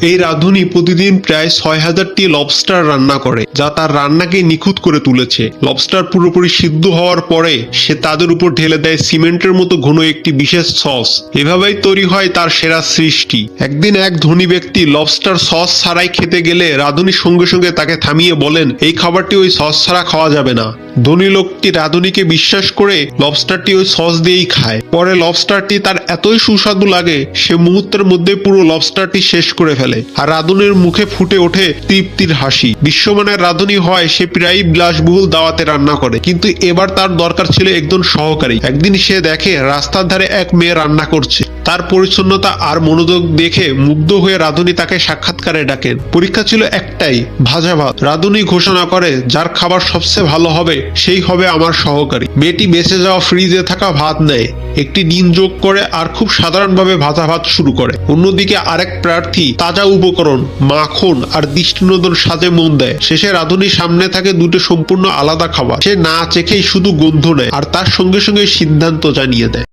এই রাঁধুনি প্রতিদিন প্রায় ৬,০০০টি লবস্টার রান্না করে, যা তার রান্নাকে নিখুঁত করে তুলেছে। লবস্টার পুরোপুরি সিদ্ধ হওয়ার পরে সে তাদের উপর ঢেলে দেয় সিমেন্টের মতো ঘন একটি বিশেষ সস। এভাবেই তৈরি হয় তার সেরা সৃষ্টি। একদিন এক ধনী ব্যক্তি লবস্টার সস ছাড়াই খেতে গেলে রাঁধুনি সঙ্গে সঙ্গে তাকে থামিয়ে বলেন, এই খাবারটি ওই সস ছাড়া খাওয়া যাবে না। ধনী লোকটি রাঁধুনিকে বিশ্বাস করে লবস্টারটি ওই সস দিয়েই খায়। পরে লবস্টারটি তার এতই সুস্বাদু লাগে সে মুহূর্তের মধ্যে পুরো লবস্টারটি শেষ করে ফেলে, আর রাঁধুনির মুখে ফুটে ওঠে তৃপ্তির হাসি। বিশ্বমানের রাঁধুনি হয় সে প্রায়ই বিলাসবহুল দাওয়াতে রান্না করে, কিন্তু এবার তার দরকার ছিল একজন সহকারী। একদিন সে দেখে রাস্তার ধারে এক মেয়ে রান্না করছে। তার পরিচ্ছন্নতা আর মনোযোগ দেখে মুগ্ধ হয়ে রাঁধুনি তাকে সাক্ষাৎকারে ডাকেন। পরীক্ষা ছিল একটাই, ভাজা ভাত। রাঁধুনি ঘোষণা করে, যার খাবার সবচেয়ে ভালো হবে সেই হবে আমার সহকারী। মেয়েটি বেঁচে যাওয়া ফ্রিজে থাকা ভাত নেয়, একটি ডিম যোগ করে আর খুব সাধারণভাবে ভাজা ভাত শুরু করে। অন্যদিকে আরেক প্রার্থী তাজা উপকরণ, মাখন আর দৃষ্টিনন্দন সাজে মন দেয়। শেষে রাঁধুনির সামনে থাকে দুটো সম্পূর্ণ আলাদা খাবার। সে না চেখেই শুধু গন্ধ নেয় আর তার সঙ্গে সঙ্গে সিদ্ধান্ত জানিয়ে দেয়।